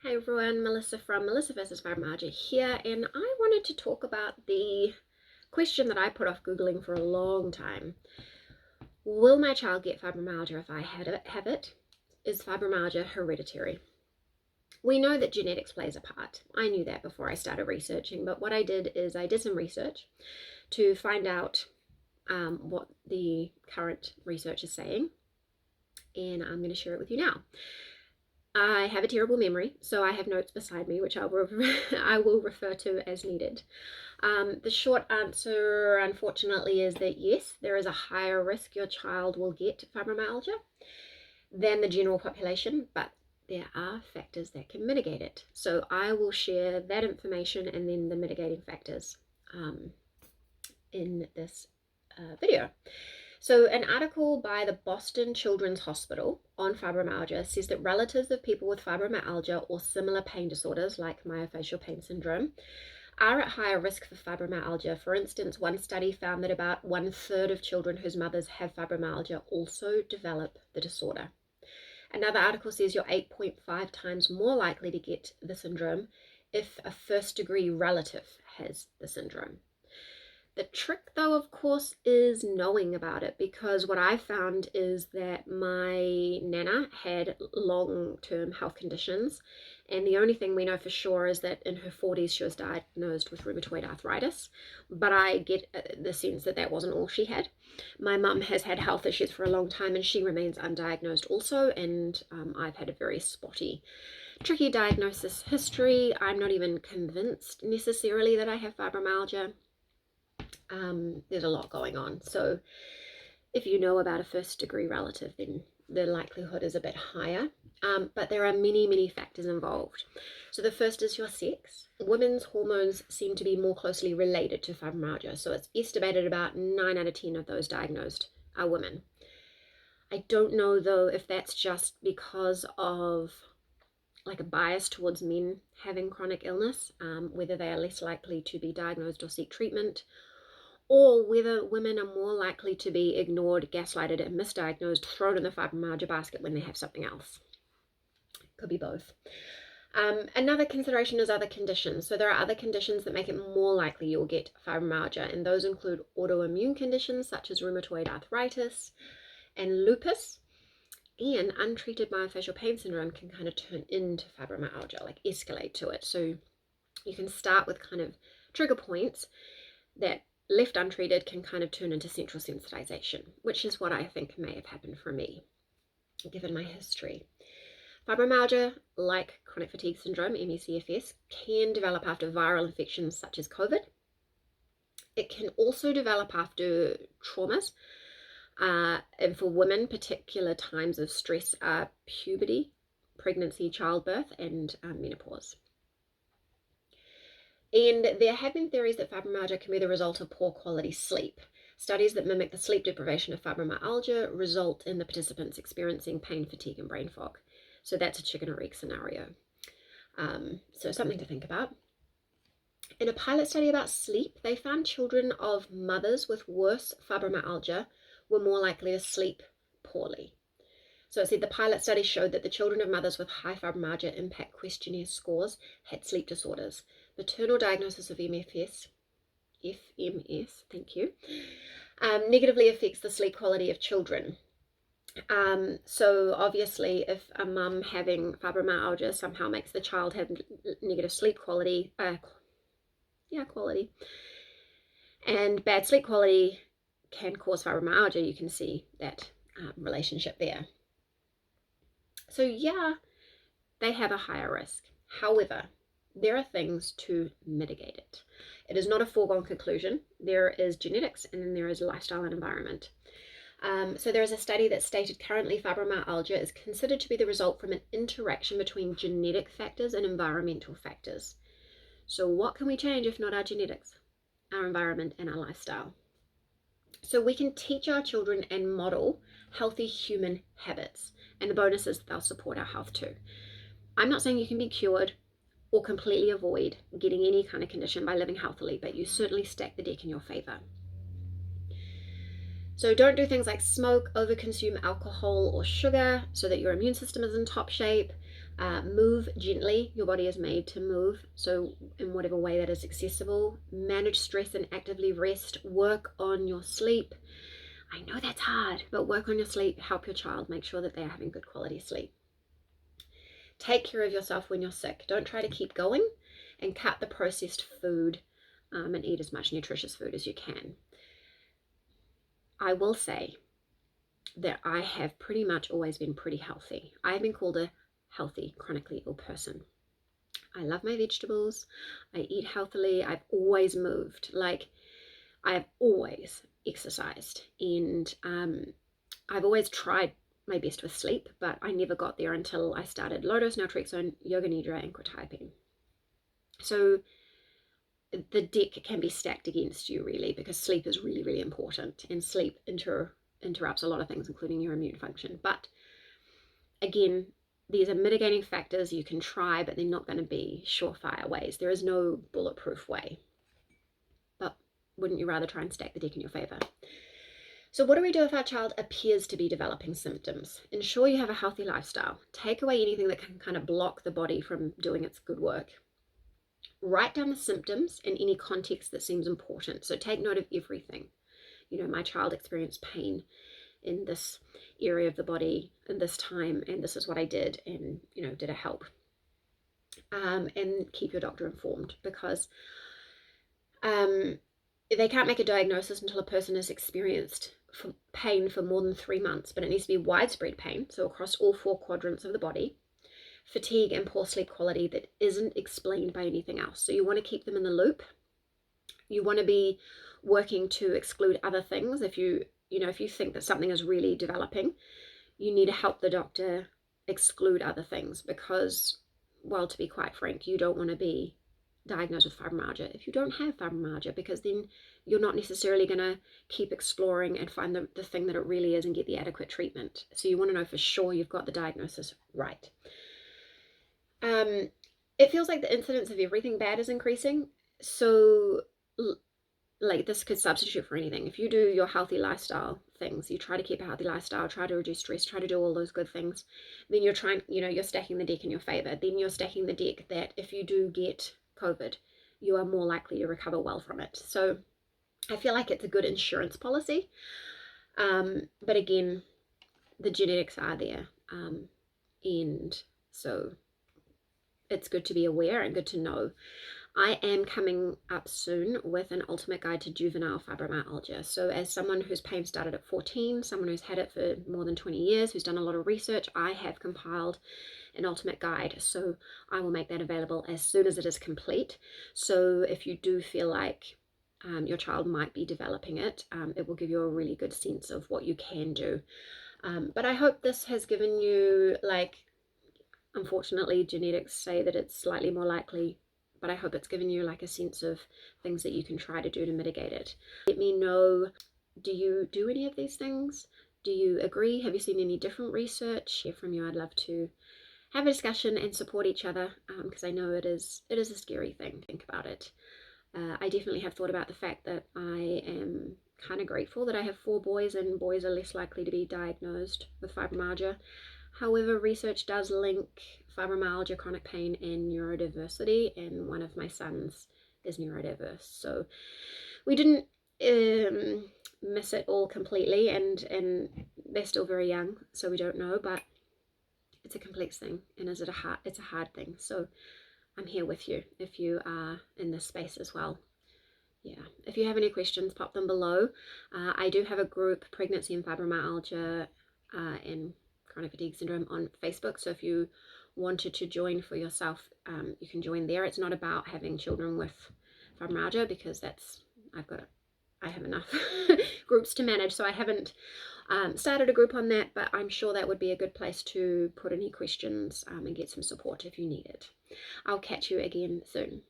Hey everyone, Melissa from Melissa vs. Fibromyalgia here, and I wanted to talk about the question that I put off Googling for a long time. Will my child get fibromyalgia if I have it? Is fibromyalgia hereditary? We know that genetics plays a part. I knew that before I started researching, but what I did is I did some research to find out what the current research is saying, and I'm going to share it with you now. I have a terrible memory, so I have notes beside me, which I will refer to as needed. The short answer, unfortunately, is that yes, there is a higher risk your child will get fibromyalgia than the general population, but there are factors that can mitigate it. So I will share that information and then the mitigating factors in this video. So an article by the Boston Children's Hospital on fibromyalgia says that relatives of people with fibromyalgia or similar pain disorders like myofascial pain syndrome are at higher risk for fibromyalgia. For instance, one study found that about 1/3 of children whose mothers have fibromyalgia also develop the disorder. Another article says you're 8.5 times more likely to get the syndrome if a first-degree relative has the syndrome. The trick, though, of course, is knowing about it, because what I found is that my nana had long-term health conditions, and the only thing we know for sure is that in her 40s she was diagnosed with rheumatoid arthritis, but I get the sense that that wasn't all she had. My mum has had health issues for a long time, and she remains undiagnosed also, and I've had a very spotty, tricky diagnosis history. I'm not even convinced necessarily that I have fibromyalgia. There's a lot going on. So if you know about a first degree relative, then the likelihood is a bit higher. But there are many, many factors involved. So the first is your sex. Women's hormones seem to be more closely related to fibromyalgia. So it's estimated about 9 out of 10 of those diagnosed are women. I don't know, though, if that's just because of like a bias towards men having chronic illness, whether they are less likely to be diagnosed or seek treatment, or whether women are more likely to be ignored, gaslighted, and misdiagnosed, thrown in the fibromyalgia basket when they have something else. Could be both. Another consideration is other conditions. So there are other conditions that make it more likely you'll get fibromyalgia, and those include autoimmune conditions such as rheumatoid arthritis and lupus, and untreated myofascial pain syndrome can kind of turn into fibromyalgia, like escalate to it. So you can start with kind of trigger points that left untreated can kind of turn into central sensitization, which is what I think may have happened for me, given my history. Fibromyalgia, like chronic fatigue syndrome, ME/CFS, can develop after viral infections such as COVID. It can also develop after traumas, and for women, particular times of stress are puberty, pregnancy, childbirth, and menopause. And there have been theories that fibromyalgia can be the result of poor quality sleep. Studies that mimic the sleep deprivation of fibromyalgia result in the participants experiencing pain, fatigue, and brain fog. So that's a chicken or egg scenario. So something to think about. In a pilot study about sleep, they found children of mothers with worse fibromyalgia were more likely to sleep poorly. So it said the pilot study showed that the children of mothers with high fibromyalgia impact questionnaire scores had sleep disorders. Maternal diagnosis of FMS, thank you, negatively affects the sleep quality of children. So obviously if a mum having fibromyalgia somehow makes the child have negative sleep quality, and bad sleep quality can cause fibromyalgia, you can see that relationship there. So yeah, they have a higher risk. However, there are things to mitigate it. It is not a foregone conclusion. There is genetics, and then there is lifestyle and environment. So there is a study that stated currently fibromyalgia is considered to be the result from an interaction between genetic factors and environmental factors. So what can we change if not our genetics, our environment, and our lifestyle? So we can teach our children and model healthy human habits, and the bonus is they'll support our health too. I'm not saying you can be cured or completely avoid getting any kind of condition by living healthily, but you certainly stack the deck in your favor. So don't do things like smoke, overconsume alcohol or sugar so that your immune system is in top shape. Move gently. Your body is made to move, so in whatever way that is accessible. Manage stress and actively rest. Work on your sleep. I know that's hard, but work on your sleep. Help your child. Make sure that they are having good quality sleep. Take care of yourself when you're sick. Don't try to keep going, and cut the processed food and eat as much nutritious food as you can. I will say that I have pretty much always been pretty healthy. I've been called a healthy, chronically ill person. I love my vegetables. I eat healthily. I've always moved. Like, I've always exercised, and I've always tried my best with sleep, but I never got there until I started low dose naltrexone, yoga nidra, and quetiapine. So the deck can be stacked against you, really, because sleep is really, really important, and sleep interrupts a lot of things, including your immune function. But again, these are mitigating factors you can try, but they're not going to be surefire ways. There is no bulletproof way. But wouldn't you rather try and stack the deck in your favor? So what do we do if our child appears to be developing symptoms? Ensure you have a healthy lifestyle. Take away anything that can kind of block the body from doing its good work. Write down the symptoms in any context that seems important. So take note of everything. You know, my child experienced pain in this area of the body in this time, and this is what I did, and, you know, did it help? And keep your doctor informed, because they can't make a diagnosis until a person has experienced pain for more than 3 months, but it needs to be widespread pain, so across all 4 quadrants of the body, fatigue and poor sleep quality that isn't explained by anything else. So you want to keep them in the loop. You want to be working to exclude other things. If you think that something is really developing, you need to help the doctor exclude other things, because, well, to be quite frank, you don't want to be diagnosed with fibromyalgia if you don't have fibromyalgia, because then you're not necessarily going to keep exploring and find the thing that it really is and get the adequate treatment. So you want to know for sure you've got the diagnosis right. It feels like the incidence of everything bad is increasing. So like, this could substitute for anything. If you do your healthy lifestyle things, you try to keep a healthy lifestyle, try to reduce stress, try to do all those good things, then you're stacking the deck in your favor. Then you're stacking the deck that if you do get COVID, you are more likely to recover well from it. So I feel like it's a good insurance policy. But again, the genetics are there. And so it's good to be aware and good to know. I am coming up soon with an ultimate guide to juvenile fibromyalgia. So as someone whose pain started at 14, someone who's had it for more than 20 years, who's done a lot of research, I have compiled an ultimate guide. So I will make that available as soon as it is complete. So if you do feel like your child might be developing it, it will give you a really good sense of what you can do. But I hope this has given you, like, unfortunately, genetics say that it's slightly more likely, but I hope it's given you like a sense of things that you can try to do to mitigate it. Let me know, do you do any of these things? Do you agree? Have you seen any different research? Hear from you. I'd love to have a discussion and support each other, because I know it is a scary thing to think about it. I definitely have thought about the fact that I am kind of grateful that I have 4 boys, and boys are less likely to be diagnosed with fibromyalgia. However, research does link fibromyalgia, chronic pain, and neurodiversity, and one of my sons is neurodiverse. So we didn't miss it all completely, and they're still very young, so we don't know, but it's a complex thing, and it's a hard thing. So I'm here with you if you are in this space as well. Yeah, if you have any questions, pop them below. I do have a group, Pregnancy and Fibromyalgia and Chronic Fatigue Syndrome, on Facebook. So if you wanted to join for yourself, you can join there. It's not about having children with fibromyalgia, because I have enough groups to manage. So I haven't started a group on that, but I'm sure that would be a good place to put any questions and get some support if you need it. I'll catch you again soon.